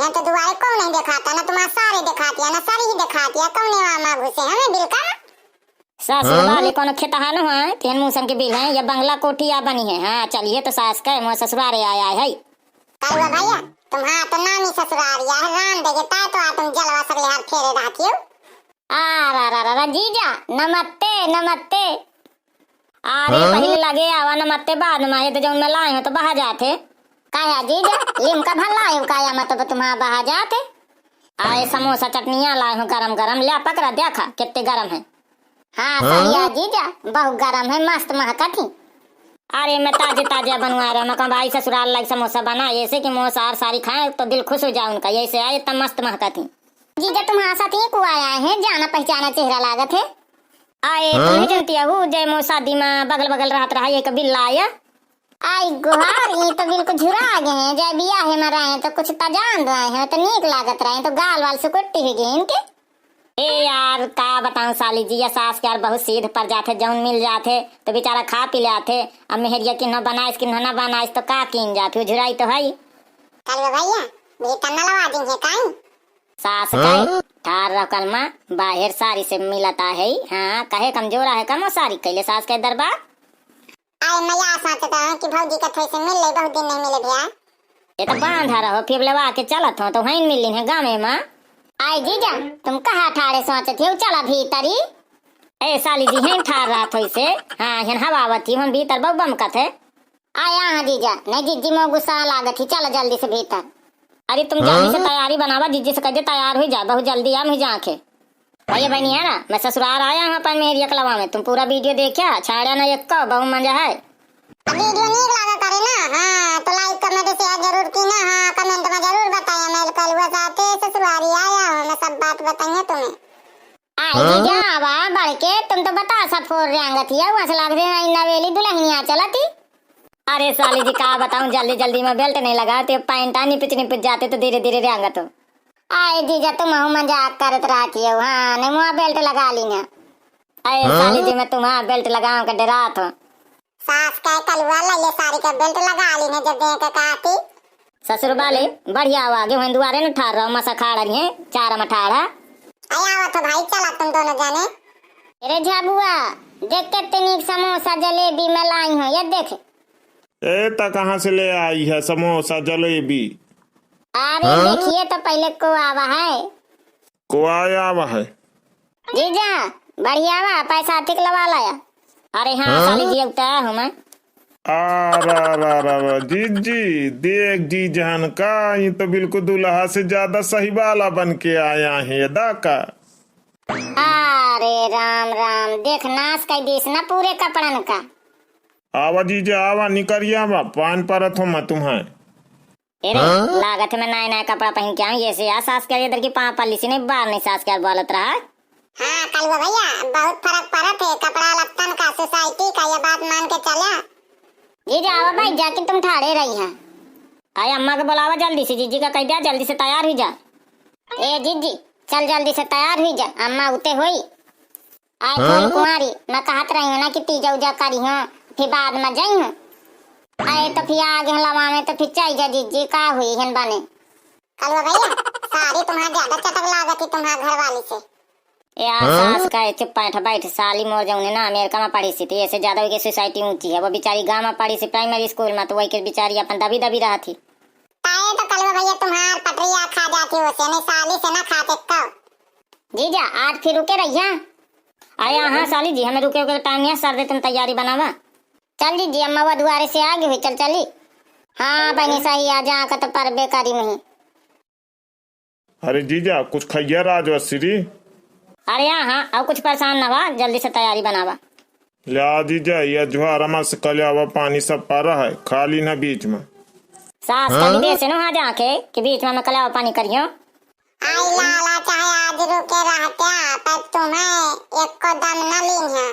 हैं तो दुआरे कौन नहीं दिखाता ना, तुम्हारा सारे दिखाती है ना, सारी ही दिखाती है, कौन वहाँ घुसे हमें बिल का ससुर वाले कोनो खेतहान है तेन मूसन के बिल है या बंगला कोठी या बनी है। हाँ चलिए तो सास का मोर ससुरारे आया है। कलवा भैया तुम्हारा तो नाम ही ससुरारिया है, राम देगे तो आ तुम जलवा सगले हाथ फेरे रहती हो। आ जीजा नमस्ते नमस्ते। अरे पहले लगे आवा नमस्ते बाद में आए तो जब मैं लाए हो तो बाहर जाते काया जीजा लिम का भला है काया मतलब तुम्हारा बाहर जाते आए समोसा चटनियां लाए हो गरम गरम ले पकड़ा देखा कितने गरम है। हाँ सही जीजा बहुत गरम है मस्त महका थी। अरे मैं ताजे ताजा बनवा रहा मैं भाई ससुराल लाइक समोसा बना ऐसे कि मोह सार सारी खाए तो दिल खुश हो जाए उनका, ऐसे आए इतना मस्त महका थी। जीजा तुम्हारे साथ एक आया है जाना पहचाना चेहरा लागत है। आए तुम्हें जनती हूँ जय मो शादी में बगल बगल रहत रहा एक बिल्ला आया आई गुहार ये तो बिल्कुल झुरा गए हैं जय बिया है मरा है तो कुछ तजान रहे हैं तो नीक लागत रहे तो गाल वाल से कुट्टी हो गई इनके। ए यार का बताऊं साली जी या सास के यार बहुत सीध पर जाते जौन मिल जाते तो बेचारा खा पी जाते। अब मेहरिया की न बनाइस की न बनाइस तो का कीन जाते झुराई तो है कलवा भैया भीतर न लगा देंगे काई सास कहे ठार रह कलमा बाहर सारी से मिलता है। हाँ कहे कमजोरा है कम सारी कैले सास के दरबार आए मैं यहाँ सोचता हूँ कि भौजी का थोड़ी से मिल ले बहुत दिन नहीं मिले भैया ये तो बांधा रहो फिर लवा के चलत हो तो वहीं मिली है गाँव में। आई जीजा तुम कहाँ ठाड़े सोचते हो चला भीतरी ए साली जी हैं ठार रहा थोड़ी से। हाँ हन हवा आवती हम भीतर बहु बम कथे आया हाँ जीजा नहीं जीजी में गुस्सा लागत ही चलो जल्दी से भीतर। अरे तुम जल्दी से तैयारी बनावा जीजी से कहे तैयार हो जा बहुत जल्दी आ मुझे आंखें भैया बहनी है ना मैं ससुराल आया हूँ पर मेरी अकलवा में तुम पूरा वीडियो देखा छाड़ा ना एक बहु मजा है। वीडियो नहीं लगा करे ना हाँ तो लाइक कमेंट शेयर जरूर की ना हाँ कमेंट में जरूर बताया मैं कल हुआ साथे ससुरारी आया हूँ मैं सब बात बताइए तुम्हें। आई जीजा आवा बढ़ के तुम तो बता सब फोड़ रंग थी वहाँ से लग रहे नवेली दुल्हनिया चला थी। अरे साली जी का बताऊं जल्दी जल्दी में बेल्ट नहीं लगा तो पैंटा निपिच निपिच जाते तो धीरे धीरे रंग तो आए जीजा तुम मजाक करत रहती हो हाँ नहीं मुँह बेल्ट लगा ली ना। अरे साली जी मैं तुम्हारा बेल्ट लगाऊं का डरा तो सास का कलवा ले सारी का बेल्ट लगा ली ने जब देख कहती ससुर वाले बढ़िया आगे वहीं दुआरे न ठार रहो मसा खाड़ रही है चारा में ठाड़ा आया तो भाई चला तुम दोनों जाने। अरे झाबुआ देख कितनी नीक समोसा जलेबी में लाई हो ये देख ए ता कहाँ से ले आई है समोसा जलेबी। अरे देखिए तो पहले को आवा है को आया है जीजा बढ़िया वा पैसा ठीक लगा लाया। अरे हाँ साली जी उतारा हूँ मैं जी देख जी जहान का ये तो बिल्कुल दूल्हा से ज्यादा सही वाला बन के आया है अदा का। अरे राम राम देख नाश कर दीस ना पूरे कपड़न का। आवा जीजा आवा निकरिया आवा पान परत हो मैं तुम्हें। अरे लागत में नया नया कपड़ा पहन के आऊँ ये से यार सास के इधर की पाँव पल्ली से नहीं बाहर नहीं सास के बोलत रहा। हाँ कलवा भैया बहुत फर्क पड़त है कपड़ा लत्तन का सोसाइटी का ये बात मान के चला। जीजा आवा भाई जाके तुम ठाड़े रही हैं आया अम्मा को बुलावा जल्दी से जीजी का कह दिया जल्दी से तैयार हो जा। ए जीजी चल जल्दी से तैयार हुई जा अम्मा उते हुई आए थोड़ी कुमारी मैं कहत रही हूँ ना कि तीजा उजा करी हूँ फिर बाद में जाई हूँ आए तो फिर आगे लवा में तो फिर चाहिए जा जीजी का हुई हन बने। कलवा भैया सारी तुम्हारा ज्यादा चटक लागत है तुम्हारा घर वाली से यार सास का चुप बैठ साली मोर जाऊने ना अमेरिका में पढ़ी थी ऐसे ज्यादा की सोसाइटी ऊंची है वो बेचारी गांव में पढ़ी थी प्राइमरी स्कूल में तो वही के बेचारी अपन दबी दबी रहा थी। ताए तो कलवा भैया तुम्हार पटरिया खा जाती हो से नहीं साली से ना खाते कब जीजा आज फिर रुके रहिया आया। हाँ साली जी हमें रुके टाइम नहीं सर दे तुम तैयारी बनावा चल जी अम्मा वो दुआरे से आगे हुई चल चली। हाँ बहनी सही आ जा तो पर बेकारी में ही। अरे जीजा कुछ खैया राजवश्री। अरे हाँ अब कुछ परेशान ना हुआ जल्दी से तैयारी बनावा लिया दीजिए यह जुहारमा से कलियावा पानी सब पा रहा है खाली ना बीच में सास का विदेश है ना वहाँ जाके कि बीच में कलियावा पानी करियो। आई लाला चाहे आज रुके रहते पर तुम्हें एक को दम न लीन है।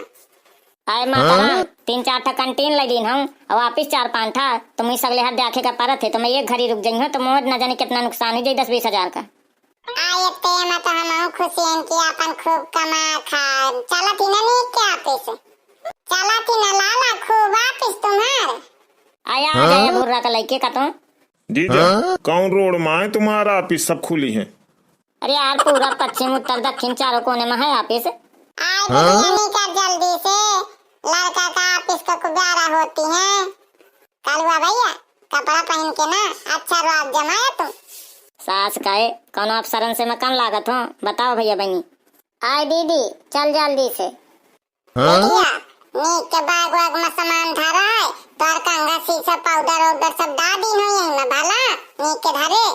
आए माता 3-4 कैंटीन लगी हूँ और वापिस 4-5 था तुम ही सगले हाथ देखे का परत है तो मैं एक घड़ी रुक गई हूँ तो मोह न जाने कितना नुकसान हो जाए 10-20 हजार का। आए ते तो हम खुशी हैं कि अपन खूब कमा खा चला थी ना नहीं क्या पैसे चला थी ना लाला खूब वापिस तुम्हारे आया आ जाए भूरा का लइके का तुम जीजा कौन रोड में है तुम्हारा ऑफिस सब खुली है? अरे यार पूरा पश्चिम उत्तर दक्षिण चारों कोने में है ऑफिस। आई बिरयानी का जल्दी से, लड़का का ऑफिस का कुब्यारा होती है। कलुआ भैया कपड़ा पहन के ना अच्छा रात जमाया तुम। सास काहे कौन अफसरन से मैं कम लागत हूँ? बताओ भैया बहनी। आए दीदी चल जल्दी से। भैया नीक के बैग वैग में सामान धरा है, तोर कंघा शीशा पाउडर वाउडर सब डाली हो यही में भला नीक के धरे।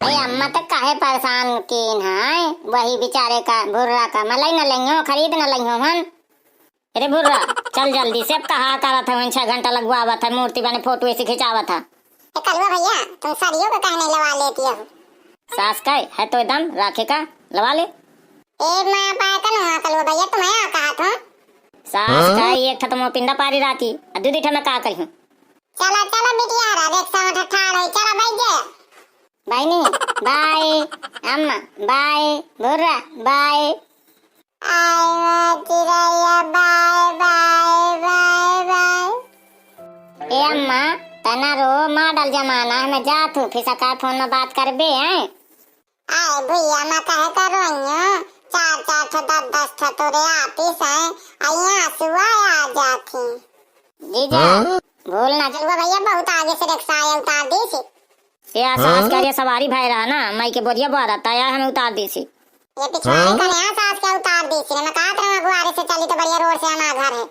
अरे अम्मा तो काहे परेशान कीन है, वही बेचारे का भुर्रा का मलाई न लइयो, खरीद न लइयो हम। अरे भुर्रा चल जल्दी से, अब कहा करा था 6 घंटा लगवावा था, मूर्ति बने फोटो ऐसे खिंचावा था। कलुआ भैया तुम सरियों को कहने लगा लेती हो। सास का है तो एकदम राखे का लवा ले। मैं पाया करूँगा कलुआ भैया, तुम्हें कहा था सास का एक था तो पिंडा पारी राती दूधी ठा मैं का कही। चला चला बिटिया रा देख सा ठाड़ है, चला भाई जे बाय नहीं बाय अम्मा बाय भुर्रा बाय। आई चिड़ैया बाय बाय बाय बाय। ए अम्मा तना रो मॉडल जमाना है, मैं जात हूँ फिर सका फोन में बात कर बे हैं। आई भैया मैं कहे करो 4 10 तोरे ऑफिस है, यहाँ सुबह आ जाती। जीजा भूल ना कलुआ भैया बहुत आगे से रिक्शा आया उतार दी थी। ये सास का ये सवारी भाई रहा ना, मई के बोरिया बारा ताया हमें उतार दी सी। ये पिछवाड़े का नया सास के उतार दी थी। मैं कहा था गुआरे से चली तो बढ़िया रोड से हमारा घर है।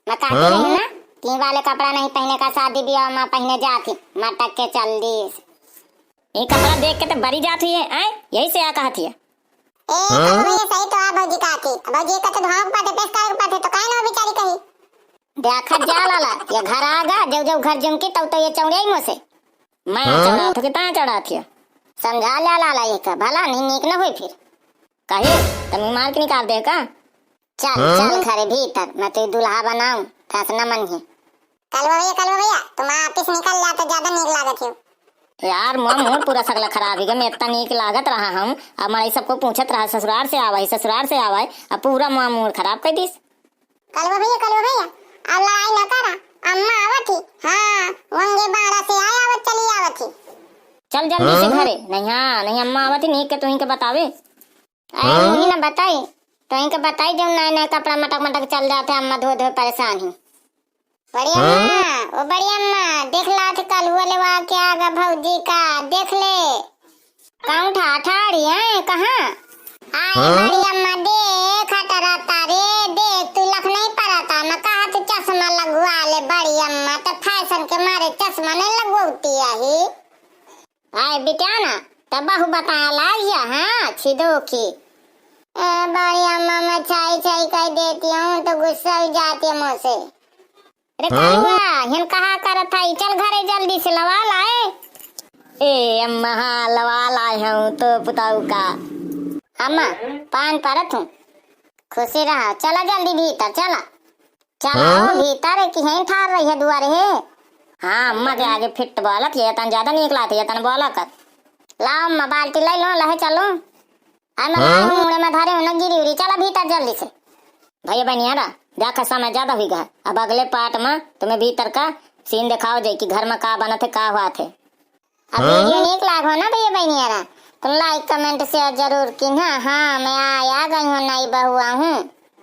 मैं कहती रही ना तीन वाले कपड़ा नहीं पहने का शादी ब्याह में पहने जाती, मटक के चल दी। ये कपड़ा देख के तो बड़ी जाती है, यही से आ कहती है। ये सही तो आ भौजी का थी, भौजी का तो धाव पाते पेश कर पाते तो काहे ना बेचारी कही। देखा जा लाला ये घर आगा जब जब घर जमकी तब तो ये चौड़े ही मुझसे मैं चढ़ा तो कितना चढ़ा थी। समझा ला लाला ये का भला नहीं नीक ना हुई फिर कहे तुम मार के निकाल दे का। चल चल घरे भीतर मैं तो दुल्हा बनाऊं फैसना मन ही। कलुआ भैया तुम ऑफिस निकल जाते ज्यादा नीक लागत हो। यार मुंह पूरा सगला खराब है, मैं इतना नीक लागत रहा हम, अब हमारे सबको पूछत रहा ससुराल से आवा है, अब पूरा मुंह खराब कर दीस। कलुआ भैया अब लड़ाई न करा, अम्मा आवत थी। हाँ वंगे बाड़ा से आया आवत चली आवत थी। चल जल्दी से घरे। नहीं अम्मा आवत ही नहीं के तू ही के बतावे। अरे मुही ना बताई तो ही के बताई जब नए कपड़ा मटक चल जाते अम्मा धो परेशान ही। बढ़िया अम्मा, ओ बढ़िया अम्मा देख ला थे कलुआ लेवा के आगा भौजी का देख ले। कौन ठाड़ी है कहाँ? आई बड़ी अम्मा देख हटरा तारे देख तू लख नहीं पड़ा था, मैं कहा तू चश्मा लगवा ले। बड़ी अम्मा तो फैशन के मारे चश्मा नहीं लगवाती है। आए बेटा ना तब बहु बताया लागिया हाँ छिदो की। बड़ी अम्मा मैं छाई कह देती हूँ तो गुस्सा हो जाती है मुझसे। अरे कलुआ हम कहा करत था चल घरे जल्दी से लवा लाए। ए अम्मा हाँ लवा लाए हूँ तो पुताऊ का। अम्मा पान परत हूँ खुशी रहा, चला जल्दी भीतर चला भीतर कि हैं ठार रही है दुआरे है। हाँ अम्मा के आगे फिट बोलत ये तन ज्यादा निकला थी तन बोला कर लाओ अम्मा बाल्टी ले लो लहे चलो। मुड़े में धारे न गिरी उरी, चला भीतर जल्दी से। भैया बनिया रा देखा समय ज्यादा हुई गया, अब अगले पार्ट में तुम्हें भीतर का सीन दिखाओ जाए कि घर में का बना थे का हुआ थे। अब वीडियो नीक लागो ना भैया बनिया रा तुम लाइक कमेंट शेयर जरूर की। हाँ मैं आया गई हूँ नई बहुआ हूँ।